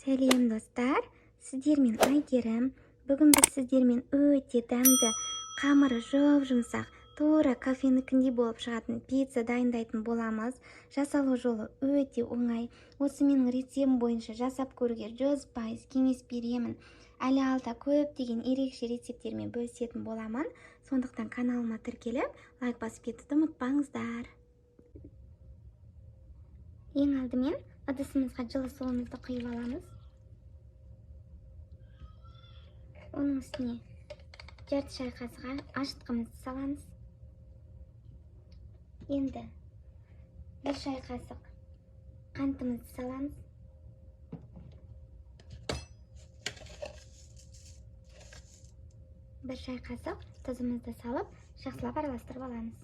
Сәлем достар, сіздермен Айгерім. Бүгін біз сіздермен өте дәмді, қамыры жұмсақ, тура кафенікіндей болып шығатын пицца дайындайтын боламыз. Жасалу жолы өте оңай. Осы менің рецептім бойынша жасап көруге 100% кеңес беремін. Әлі алда көптеген ерекше рецепттермен бөлісетін боламын. Сондықтан каналыма тіркеліп, лайк басып кетуді ұмытпаңыздар. Ең алдымен ыдысымызға жылы суымызды құйып аламыз. Оның үстіне жарты шай қасығы ашытқымызды саламыз. Енді 1 шай қасық қантымызды саламыз. Bir шай қасық тұзымызды салып, жақсылап араластырып аламыз.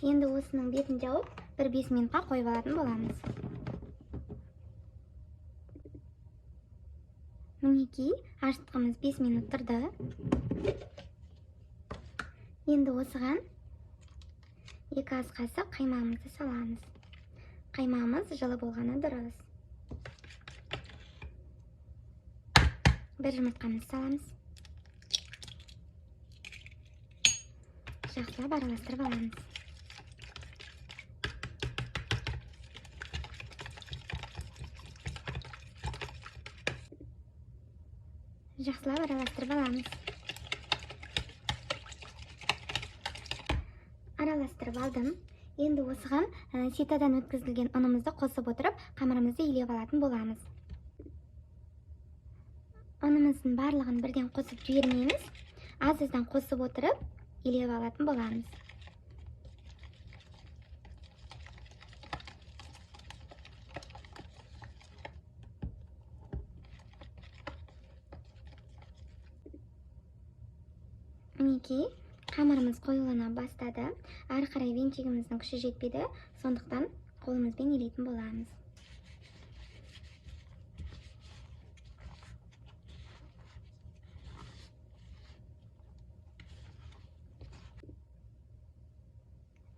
Енді осының бетін жауып, 1-5 минутқа қойып алатын боламыз. Мінекей, ашытқымыз 5 минут тұрды. Енді осыған 2 ас қасық қаймағымызды саламыз. Қаймағымыз жылы болғаны дұрыс. 1 жұмыртқамызды саламыз. Жақсылап араластырып аламыз. Жақсылап араластырып аламыз. Араластырып алдым. Енді осыған ситадан өткізілген ұнымызды қосып отырып, қамырымызды илеп алатын боламыз. Ұнымыздың барлығын бірден қосып жібермейміз. Аз-аздан қосып отырып, илеп алатын боламыз. Мінекей, қамырымыз қоюлана бастады. Ары қарай венчигіміздің күші жетпеді, сондықтан қолымызбен илейтін боламыз.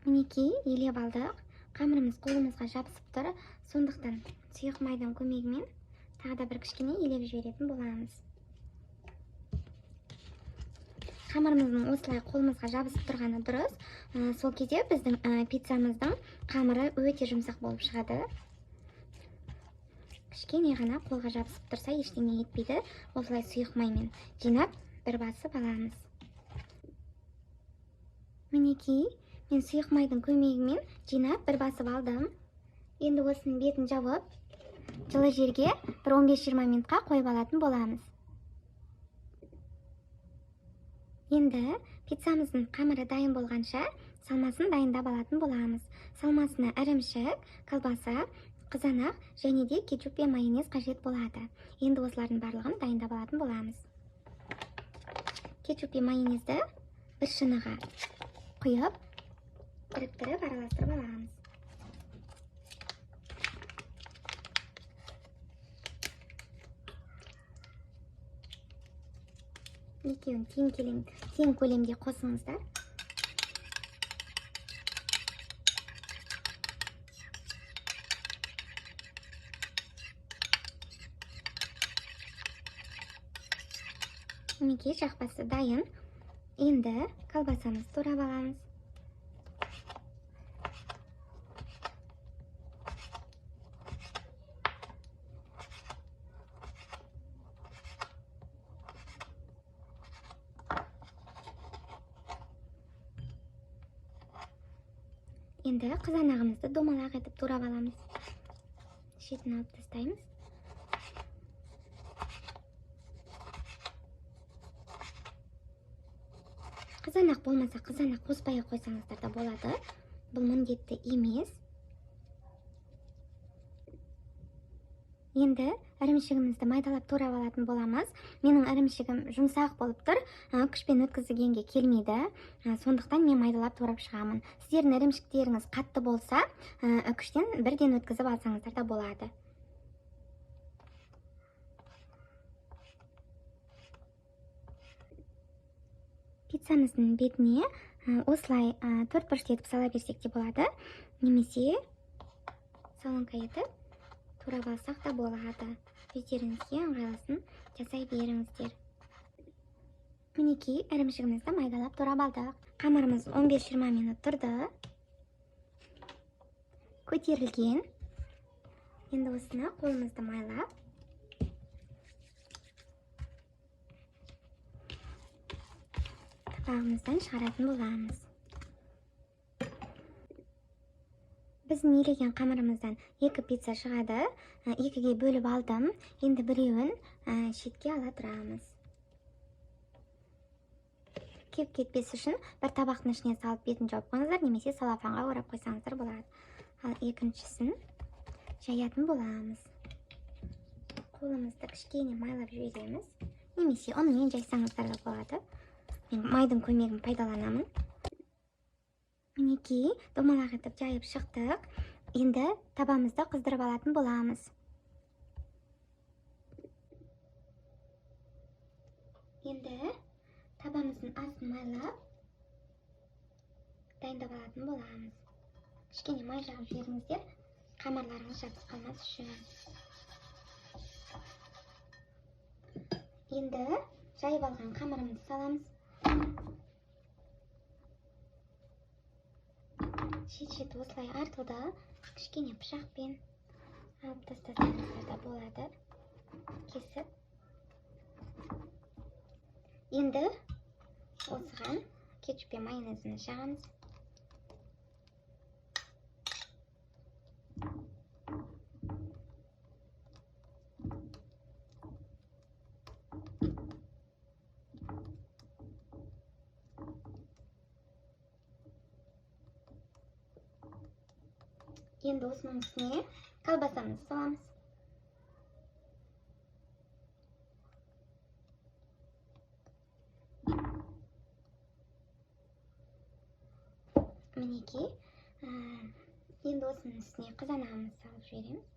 Мінекей, илеп алдық. Қамырымыз қолымызға жабысып тұр, сондықтан сұйық майдың көмегімен тағы да бір кішкене илеп жіберетін боламыз. Қамырымыздың осылай қолымызға жабысып тұрғаны дұрыс. Сол кезде біздің пиццамыздың қамыры өте жұмсақ болып шығады. Кішкене ғана қолға жабысып тұрса, ештеңе етпейді. Осылай сұйық маймен жинап, бір басып аламыз. Мінекей, мен сұйық майдың көмегімен жинап, бір басып алдым. Енді осының бетін жауып, жылы жерге 15-20 минутқа қойып алатын боламыз. Енді пиццамыздың қамыры дайын болғанша салмасын дайындап алатын боламыз. Салмасына ірімшік, колбаса, қызанақ және де кетчуп пен майонез қажет болады. Енді осылардың барлығын дайындап алатын боламыз. Кетчуп пен майонезді бір шыныға құйып, біріктіріп араластырып аламыз. Екеуін тең көлемде қосыңыздар. Мінекей, жақпасы дайын. Енді колбасамызды турап аламыз. Енді қызанағымызды домалақ етіп турап аламыз. Шетін алып тастаймыз. Қызанақ болмаса, қызанақ қоспай қойсаңыздар да болады. Бұл міндетті емес. Енді ірімшігімізді майдалап турап алатын боламыз. Менің ірімшігім жұмсақ болып тұр, күшпен өткізгенге келмейді. Сондықтан мен майдалап турап шығамын. Сіздердің ірімшіктеріңіз қатты болса, күштен бірден өткізіп алсаңыздар да болады. пиццамыздың бетіне осылай төрт бұрышты етіп сала берсек те болады, немесе солонка етіп турап алсақ та болады. Өздеріңізге ыңғайлысын жасай беріңіздер. Мінекей, ірімшігімізді майдалап турап алдық. Қамырымыз 15-20 минут тұрды. Көтерілген. Енді осыны қолымызды майлап табағымыздан шығаратын боламыз. Біздің елеген қамырымыздан 2 пицца шығады. 2-ге бөліп алдым. Енді біреуін шетке ала тұрамыз. Кеп кетпес үшін бір табақтың ішіне салып бетін жауып қойыңыздар, немесе салафанға орап қойсаңыздар болады. Ал екіншісін жаятын боламыз. Қолымызды кішкене майлап жібереміз, немесе онымен жайсаңыздар да болады. Мен майдың көмегін пайдаланамын. Мінекей, домалақ етіп жайып шықтық. Енді табамызды қыздырып алатын боламыз. Енді табамыздың астын майлап дайындап алатын боламыз. Кішкене май жағып жіберіңіздер, қамырларыңыз жабысып қалмас үшін. Енді жайып алған қамырымызды саламыз. Шет-шеті осылай артылды. Кішкене пышақпен алып тастасаңыздар да болады. Кесіп. Енді осыған кетчуп пен майонезін жағамыз. Енді осының үстіне колбасамызды саламыз. Мінекей, енді осының үстіне қызанағымызды салып жібереміз.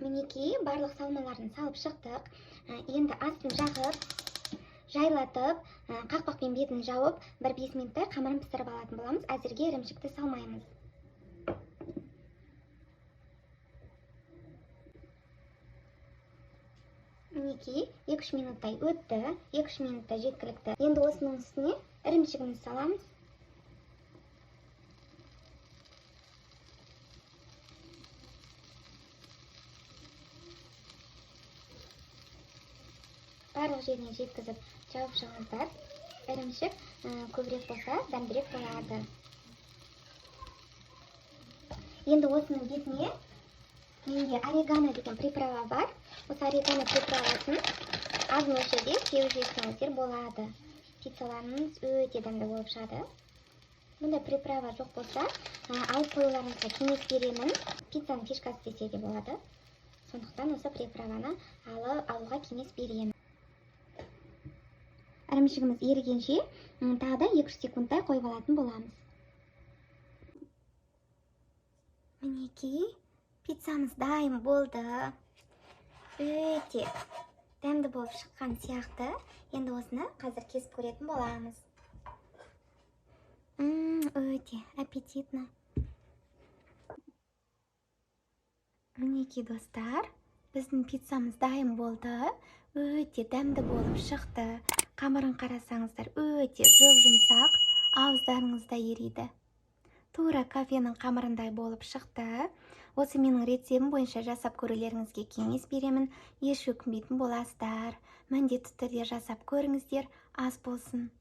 Мінекей, барлық салмаларын салып шықтық. Енді астын жағып, жайлатып, қақпақпен бетін жауып, 1-5 минуттай қамырын пісіріп алатын боламыз. Әзірге ірімшікті салмаймыз. Мінекей, 2-3 минуттай өтті, 2-3 минуттай жеткілікті. Енді осының үстіне ірімшігімізді саламыз. Барлық жеріне жеткізіп жауып шығыңыздар. Ірімшік көбірек болса, дәмдірек болады. Енді осының бетіне менде орегано деген приправа бар. Осы орегано приправасын аз мөлшерде сеуіп жесеңіздер болады. Пиццаларыңыз өте дәмді болып шығады. Мұндай приправа жоқ болса, алып қоюларыңызға кеңес беремін. Пиццаның фишкасы десе де болады. Сондықтан осы приправаны алуға кеңес беремін. Ірімшігіміз ерігенше тағы да 2-3 секундтай қойып алатын боламыз. Мінекей, пиццамыз дайын болды. Өте дәмді болып шыққан сияқты. Енді осыны қазір кесіп көретін боламыз. Өте аппетитно. Мінекей достар, біздің пиццамыз дайын болды. Өте дәмді болып шықты. Қамырын қарасаңыздар, өте жұп-жұмсақ, ауыздарыңызда ериді. Тура кофенің қамырындай болып шықты. Осы менің рецебім бойынша жасап көрулеріңізге кеңес беремін. Еш өкінбейтін боласыздар. Міндетті түрде жасап көріңіздер, ас болсын.